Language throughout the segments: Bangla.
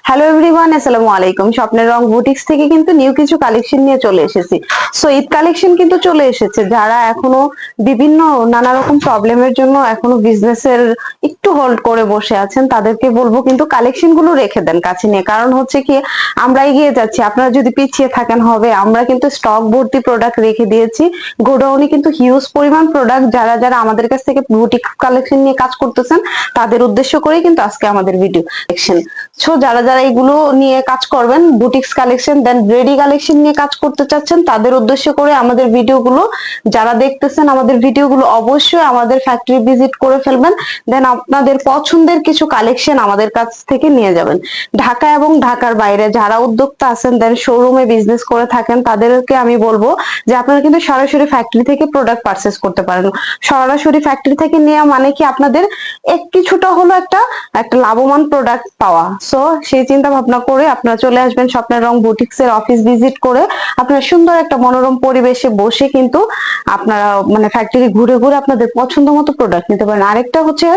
হ্যালো এভরিওয়ান, আসসালামু আলাইকুম। স্বপ্নের রং বুটিক্স থেকে কিন্তু নিউ কিছু কালেকশন নিয়ে চলে এসেছি। সো ঈদ কালেকশন কিন্তু চলে এসেছে। যারা এখনো বিভিন্ন নানা রকম প্রবলেমের জন্য এখনো বিজনেসের একটু হোল্ড করে বসে আছেন, তাদেরকে বলবো কিন্তু কালেকশন গুলো রেখে দেন কাছে নিয়ে। কারণ হচ্ছে কি, আমরা এগিয়ে যাচ্ছি, আপনারা যদি পিছিয়ে থাকেন হবে। আমরা কিন্তু স্টক ভর্তি প্রোডাক্ট রেখে দিয়েছি গোডাউনে, কিন্তু হিউজ পরিমাণ প্রোডাক্ট। যারা যারা আমাদের কাছ থেকে বুটিক কালেকশন নিয়ে কাজ করতেছেন তাদের উদ্দেশ্য করেই কিন্তু আজকে আমাদের ভিডিও কালেকশন। সো যারা যারা এগুলো নিয়ে কাজ করবেন, বুটিক্স কালেকশন দেন রেডি কালেকশন নিয়ে কাজ করতে চাচ্ছেন, তাদের উদ্দেশ্য করে আমাদের ভিডিওগুলো যারা দেখতেছেন, আমাদের ভিডিওগুলো অবশ্যই আমাদের ফ্যাক্টরি ভিজিট করে ফেলবেন। দেন আপনাদের পছন্দের কিছু কালেকশন আমাদের কাছ থেকে নিয়ে যাবেন। ঢাকা এবং ঢাকার বাইরে যারা উদ্যোক্তা আছেন, দেন শোরুমে বিজনেস করে থাকেন, তাদেরকে আমি বলবো যে আপনারা কিন্তু সরাসরি ফ্যাক্টরি থেকে প্রোডাক্ট পারচেস করতে পারেন। সরাসরি ফ্যাক্টরি থেকে নেওয়া মানে কি, আপনাদের কিছুটা হলো একটা একটা লাভবান প্রোডাক্ট পাওয়া। সো সেই চিন্তা ভাবনা করে আপনারা চলে আসবেন স্বপ্নের রং বুটিক্স এর অফিস ভিজিট করে। আপনারা সুন্দর একটা মনোরম পরিবেশে বসে কিন্তু আপনারা মানে ফ্যাক্টরি ঘুরে ঘুরে আপনাদের পছন্দ মতো প্রোডাক্ট নিতে পারেন। আরেকটা হচ্ছে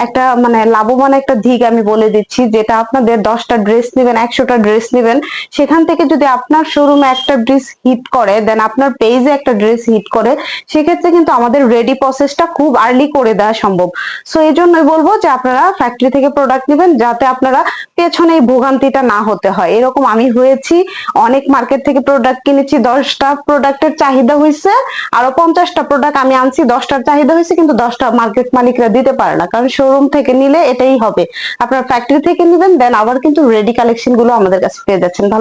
একটা মানে লাভবান একটা দিক আমি বলে দিচ্ছি, যেটা আপনাদের 10টা ড্রেস নেবেন, 100টা ড্রেস নেবেন, সেখান থেকে যদি আপনার শোরুমে একটা ড্রেস হিট করে, দেন আপনার পেজে একটা ড্রেস হিট করে, সেক্ষেত্রে কিন্তু আমাদের রেডি প্রসেসটা খুব আর্লি করে দেওয়া সম্ভব। সো এই জন্যই বলবো যে আপনারা ফ্যাক্টরি থেকে প্রোডাক্ট নেবেন, যাতে আপনারা পেছনে এই ভোগান্তিটা না হতে হয়। এরকম আমি হয়েছি, অনেক মার্কেট থেকে প্রোডাক্ট কিনেছি, 10টা প্রোডাক্টের চাহিদা হয়েছে, আরো 50টা প্রোডাক্ট আমি আনছি, 10টার চাহিদা হয়েছে, কিন্তু 10টা মার্কেট মালিকরা দিতে পারে না। কারণ শোরুম থেকে নিলে এটাই হবে, আপনারা ফ্যাক্টরি থেকে নেবেন, দেন আবার কিন্তু রেডি কালেকশন গুলো আমাদের কাছে পেয়ে যাচ্ছেন। ভালো